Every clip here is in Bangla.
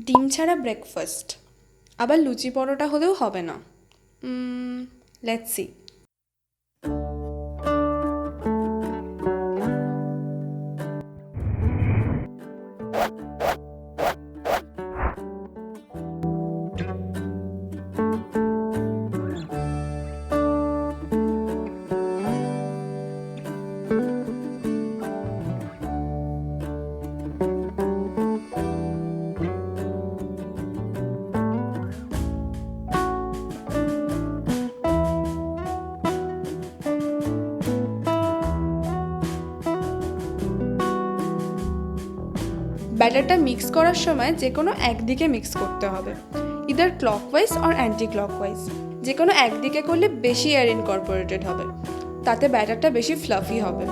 ডিম ছাড়া ব্রেকফাস্ট, আবার লুচি পরোটা হলেও হবে না। Let's see. ব্যাটারটা মিক্স করার সময় যে কোনো একদিকে মিক্স করতে হবে, either clockwise or anti clockwise. যে কোনো একদিকে করলে বেশি এয়ার ইনকর্পোরেটেড হবে, তাতে ব্যাটারটা বেশি ফ্লাফি হবে।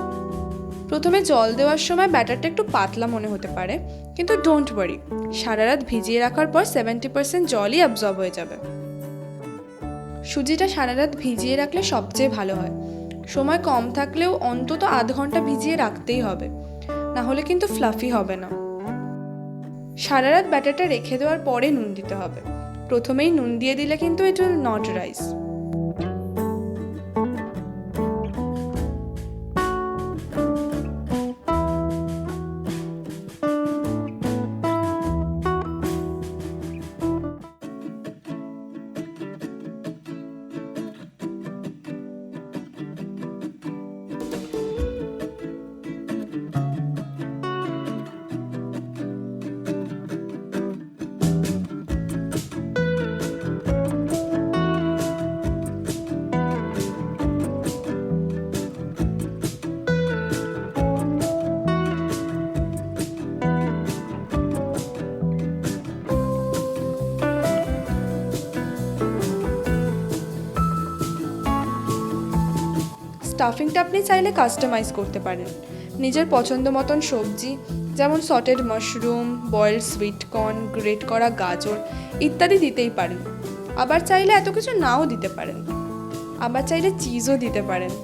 প্রথমে জল দেওয়ার সময় ব্যাটারটা একটু পাতলা মনে হতে পারে, কিন্তু ডোন্ট ওয়ারি, সারা রাত ভিজিয়ে রাখার পর 70% জলই অ্যাবজর্ব হয়ে যাবে। সুজিটা সারা রাত ভিজিয়ে রাখলে সবচেয়ে ভালো হয়। সময় কম থাকলেও অন্তত আধ ঘন্টা ভিজিয়ে রাখতেই হবে, না হলে কিন্তু ফ্লাফি হবে না। সারা রাত ব্যাটারটা রেখে দেওয়ার পরে নুন দিতে হবে। প্রথমেই নুন দিয়ে দিলে কিন্তু ইট উইল নট রাইস। স্টাফিংটা আপনি চাইলে কাস্টমাইজ করতে পারেন। নিজের পছন্দ মতন সবজি, যেমন sautéed mushroom, boiled sweet corn, great করা গাজর ইত্যাদি দিতেই পারেন। আবার চাইলে এত কিছু নাও দিতে পারেন, আবার চাইলে চিজও দিতে পারেন।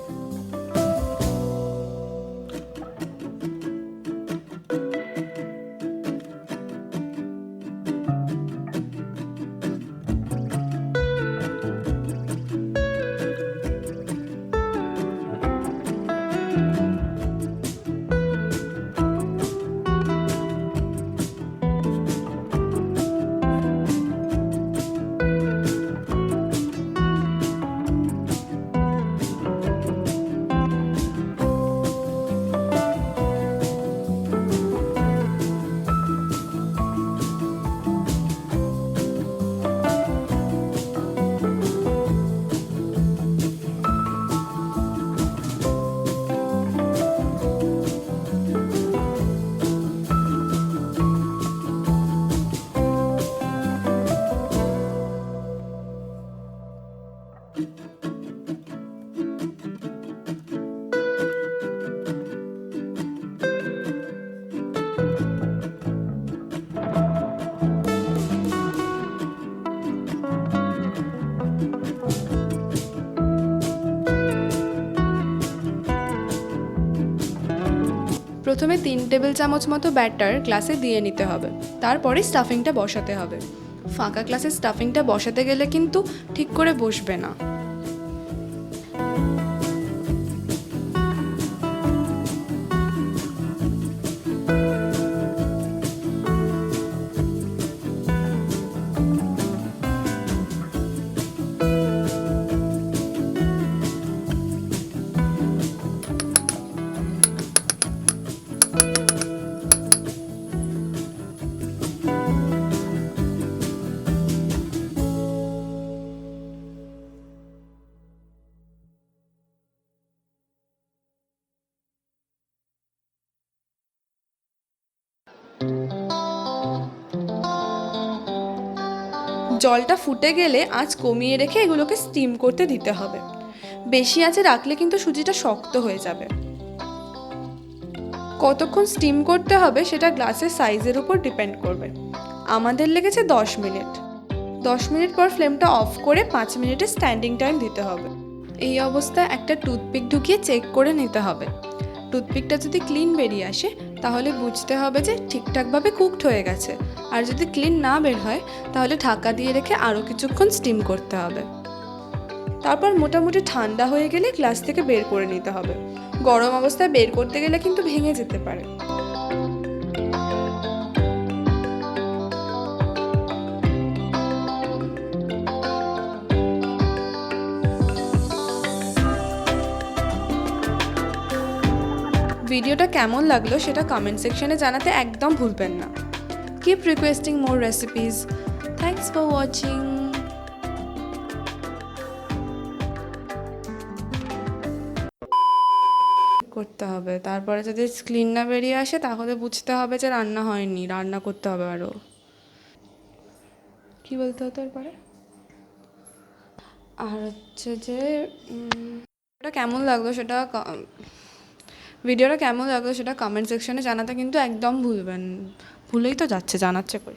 প্রথমে 3 টেবিল চামচ মতো ব্যাটার গ্লাসে দিয়ে নিতে হবে, তারপরে স্টাফিংটা বসাতে হবে। ফাঁকা গ্লাসে স্টাফিংটা বসাতে গেলে কিন্তু ঠিক করে বসবে না। জলটা ফুটে গেলে আঁচ কমিয়ে রেখে এগুলোকে স্টিম করতে দিতে হবে। বেশি আঁচে রাখলে কিন্তু সুজিটা শক্ত হয়ে যাবে। কতক্ষণ স্টিম করতে হবে সেটা গ্লাসের সাইজের উপর ডিপেন্ড করবে। আমাদের লেগেছে 10 মিনিট। 10 মিনিট পর ফ্লেমটা অফ করে 5 মিনিটে স্ট্যান্ডিং টাইম দিতে হবে। এই অবস্থায় একটা টুথপিক ঢুকিয়ে চেক করে নিতে হবে। টুথপিকটা যদি ক্লিন বেরিয়ে আসে তাহলে বুঝতে হবে যে ঠিকঠাকভাবে কুকড হয়ে গেছে। আর যদি ক্লিন না বের হয় তাহলে ঢাকা দিয়ে রেখে আরও কিছুক্ষণ স্টিম করতে হবে। তারপর মোটামুটি ঠান্ডা হয়ে গেলে গ্লাস থেকে বের করে নিতে হবে। গরম অবস্থায় বের করতে গেলে কিন্তু ভেঙে যেতে পারে। ভিডিওটা কেমন লাগলো সেটা কমেন্ট সেকশনে জানাতে একদম ভুলবেন না। Keep requesting more recipes. Thanks for watching. করতে হবে, তারপরে যদি ক্লিন না বেরিয়ে আসে তাহলে বুঝতে হবে যে রান্না হয়নি, রান্না করতে হবে আরও। কী বলতে হতো এরপরে? আর হচ্ছে যে ভিডিওটা কেমন লাগলো সেটা কমেন্ট সেকশনে জানাতে কিন্তু একদম ভুলবেন। ভুলেই তো যাচ্ছে, জানাচ্ছে কই।